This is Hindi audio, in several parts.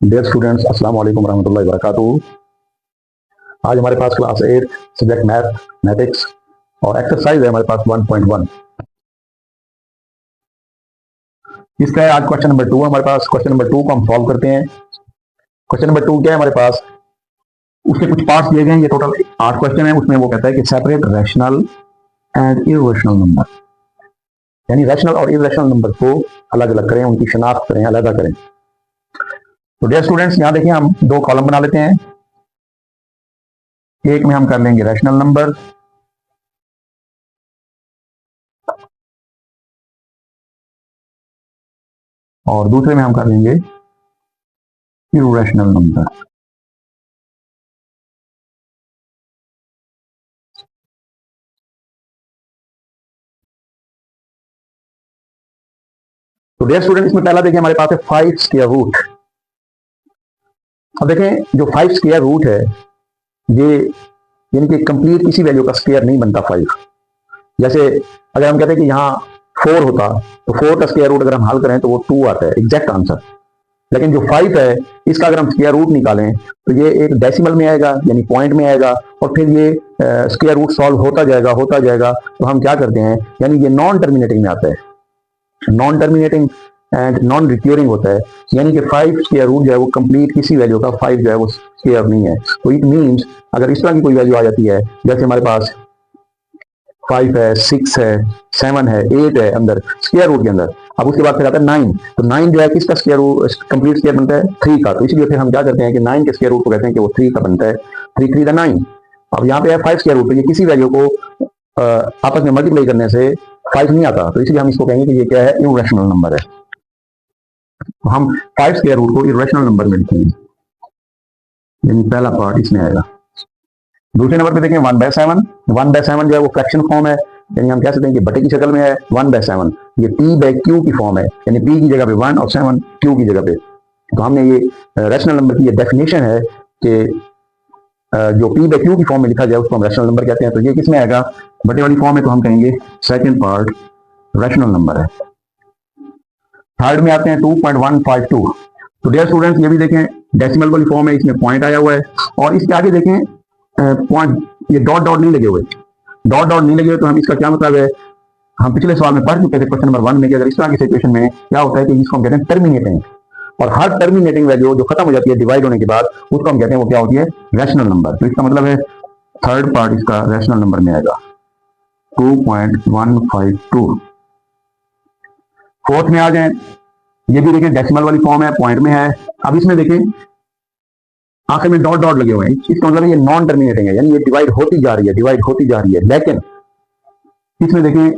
डियर स्टूडेंट्स, अस्सलाम वालेकुम रहमतुल्लाहि व बरकातुहू। आज हमारे पास क्लास 8 सब्जेक्ट मैथमेटिक्स और एक्सरसाइज है हमारे पास 1.1। इसका है आज क्वेश्चन नंबर 2 हमारे पास। क्वेश्चन नंबर 2 को हम सॉल्व करते हैं। क्वेश्चन नंबर 2 क्या है हमारे पास, उसके कुछ पार्ट्स दिए गए हैं। ये टोटल 8 क्वेश्चन है। उसमें वो कहता है कि separate rational and irrational number, यानी रैशनल और इर्रेशनल नंबर को अलग अलग करें, उनकी शनाख्त करें, अलग करें। तो डियर स्टूडेंट्स, यहां देखिए हम दो कॉलम बना लेते हैं। एक में हम कर लेंगे रैशनल नंबर और दूसरे में हम कर लेंगे इर्रेशनल नंबर। तो डियर स्टूडेंट, इसमें पहला देखिए हमारे पास है 5 स्क्वायर रूट। अब देखें जो 5 स्क्वायर रूट है ये यानी कि कंप्लीट किसी वैल्यू का स्क्वायर नहीं बनता 5। जैसे अगर हम कहते हैं कि यहाँ 4 होता तो 4 का स्क्वायर रूट अगर हम हल करें तो वो 2 आता है एग्जैक्ट आंसर। लेकिन जो 5 है इसका अगर हम स्क्वायर रूट निकालें तो ये एक डेसिमल में आएगा, यानी पॉइंट में आएगा, और फिर ये स्क्वायर रूट सॉल्व होता जाएगा। तो हम क्या करते हैं, यानी ये नॉन टर्मिनेटिंग में आता है। Non terminating and non recurring होता है, यानी कि 5 स्क्वायर रूट जो है वो कंप्लीट किसी वैल्यू का 5 जो है वो स्क्वायर नहीं है। तो इट मींस अगर इस तरह की कोई वैल्यू आ जाती है, जैसे हमारे पास 5 है, 6 है, 7 है, 8 है अंदर स्क्वायर रूट के अंदर, अब उसके बाद फिर आता है 9। तो 9 जो है किसका स्क्वायर रूट कंप्लीट स्क्वायर बनता है 3 का। तो इसलिए फिर हम क्या करते हैं कि 9 के स्क्वायर रूट को कहते हैं कि वो 3 का बनता है। 3 3 9। अब यहाँ पे है 5 स्क्वायर रूट, तो ये किसी वैल्यू को आपस में मल्टीप्लाई करने से 5 नहीं आता, तो इसलिए हम इसको कहेंगे कि ये क्या है, इर्रेशनल नंबर है। तो हम 5 स्क्वायर रूट को इर्रेशनल नंबर में लिखेंगे, यानी पहला पार्ट इसमें आएगा। दूसरे नंबर पे देखें 1/7। 1/7 जो है वो फ्रैक्शन फॉर्म है, यानी हम कह सकते हैं कि बटे की शक्ल में है 1/7। ये p/q की फॉर्म है, यानी p की जगह पे 1 और 7 q की जगह पे। तो हमने ये रैशनल नंबर की ये डेफिनेशन है कि जो p/q की फॉर्म में लिखा जाए उसको हम रैशनल नंबर कहते हैं। तो ये किसमें आएगा, बटे वाली फॉर्म है, तो हम कहेंगे सेकंड पार्ट रैशनल नंबर है। थर्ड में आते हैं 2.152। तो डियर स्टूडेंट्स, ये भी देखें डेसिमल वाली फॉर्म है, इसमें पॉइंट आया हुआ है, और इसके आगे देखें पॉइंट, ये डॉट डॉट नहीं लगे हुए। डॉट डॉट नहीं लगे हुए तो हम इसका क्या मतलब है, हम पिछले सवाल में पढ़ चुके थे क्वेश्चन नंबर 1 में कि अगर इस तरह की सिचुएशन में क्या होता है कि इसको हम कहते हैं टर्मिनेटिंग, और हर टर्मिनेटिंग वैल्यू जो खत्म हो जाती है डिवाइड होने के बाद उसको हम कहते हैं वो क्या होती है, रैशनल नंबर। तो इसका मतलब है थर्ड पार्ट इसका रैशनल नंबर में आएगा 2.152। फोर्थ में आ जाए, ये भी देखें डेसिमल वाली फॉर्म है, पॉइंट में है। अब इसमें देखें आखिर में डॉट डॉट लगे हुए हैं, इसका मतलब ये नॉन टर्मिनेटिंग है, यानी ये डिवाइड होती जा रही है। लेकिन इसमें देखें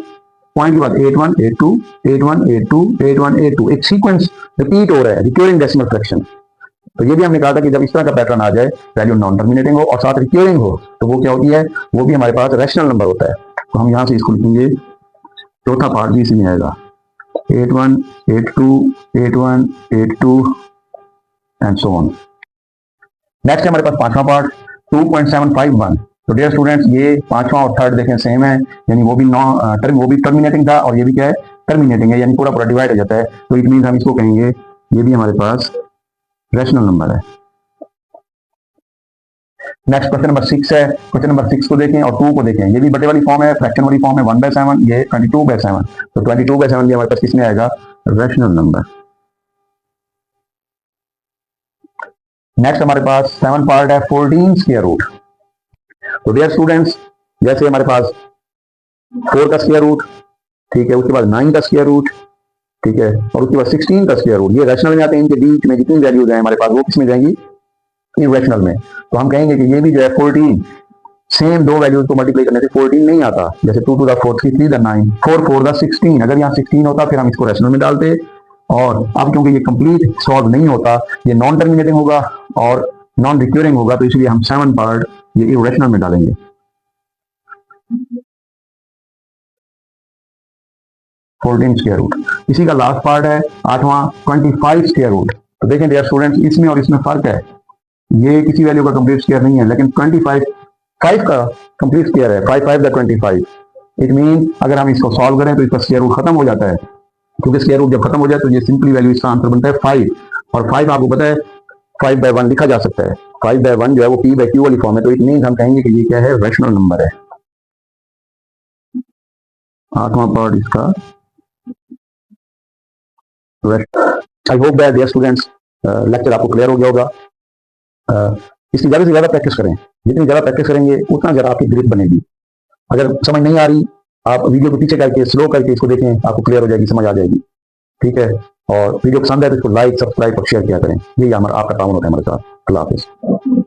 पॉइंट के बाद 81 82 81 82 81 82 एक सीक्वेंस रिपीट हो रहा है, रिक्योरिंग डेसिमल फ्रैक्शन। तो ये भी हमने कहा था कि जब इस तरह का पैटर्न आ जाए, वैल्यू नॉन टर्मिनेटिंग हो और साथ रिक्योरिंग हो, तो वो क्या होती है, वो भी हमारे पास रैशनल नंबर होता है। तो हम यहां से इसको लिखेंगे, चौथा पार्ट भी इसी में आएगा 81 82 81 82 एंड सो ऑन। नेक्स्ट है हमारे पास पांचवा पार्ट 2.751। तो डियर स्टूडेंट्स, ये पांचवा और थर्ड देखें सेम है, यानी वो भी टर्मिनेटिंग था और ये भी क्या है, टर्मिनेटिंग है, यानी पूरा डिवाइड हो जाता है। तो इट मींस हम इसको कहेंगे ये भी हमारे पास रैशनल नंबर है। नेक्स्ट क्वेश्चन नंबर 6 है। क्वेश्चन नंबर 6 को देखें और 2 को देखें, ये भी बटे वाली फॉर्म है, फ्रैक्शन वाली फॉर्म है, 1/7, ये 22/7। तो 22/7 भी हमारे पास किसमें आएगा, रैशनल नंबर। नेक्स्ट हमारे पास 7 पार्ट है 14 स्क्वायर रूट। तो डियर स्टूडेंट्स, जैसे हमारे पास 4 का स्क्वायर रूट, ठीक है, उसके बाद 9 का स्क्वायर रूट, ठीक है, और उसके बाद 16 का स्क्वायर रूट, ये रैशनल में आते हैं। इनके बीच में जितनी वैल्यूज हैं हमारे पास वो किसमें जाएंगी, इर्रेशनल में। तो हम कहेंगे कि ये भी जो है 14 सेम दो वैल्यूज को मल्टीप्लाई करने से 14 नहीं आता। जैसे 2 to the 4 3 3 the 9 4 4 the 16, अगर यहाँ 16 होता फिर हम इसको रैशनल में डालते, और अब क्योंकि ये कंप्लीट सॉल्व नहीं होता, ये नॉन टर्मिनेटिंग होगा और नॉन रिक्योरिंग होगा, तो इसलिए हम 7 पार्ट ये इर्रेशनल में डालेंगे। स्क्वायर रूट, इसी का लास्ट पार्ट है 8वां 25 स्क्वायर रूट। तो देखें डियर स्टूडेंट्स, इसमें और इसमें फर्क है, ये किसी वैल्यू का कंप्लीट स्क्वायर नहीं है, लेकिन 25 5 का कंप्लीट स्क्वायर है, 5 5 25। इट मीन अगर हम इसको सॉल्व करें तो इसका स्क्वायर रूट खत्म हो जाता है, क्योंकि स्क्वायर रूट जब खत्म हो जाए तो ये सिंपली वैल्यू इसका आंसर बनता है 5। और 5 आपको पता है 5/1 लिखा जा सकता है। 5/1 जो है वो P/Q वाली फॉर्म है, तो इट मीन्स हम कहेंगे कि ये क्या है, रैशनल नंबर है। 8वां पार्ट इसका। I hope that dear students lecture आपको क्लियर हो गया होगा। इसकी ज़्यादा से ज़्यादा प्रैक्टिस करें, जितनी ज़्यादा प्रैक्टिस करेंगे उतना ज़्यादा आपकी ग्रिप बनेगी। अगर समझ नहीं आ रही, आप वीडियो को पीछे करके स्लो करके इसको देखें, आपको क्लियर हो जाएगी, समझ आ जाएगी। ठीक है, और वीडियो पसंद है तो इसको लाइक, सब्सक्राइब और शेयर किया करें। यही हमारा आपका काम होता है हमारे साथ। अल्लाह हाफिज़।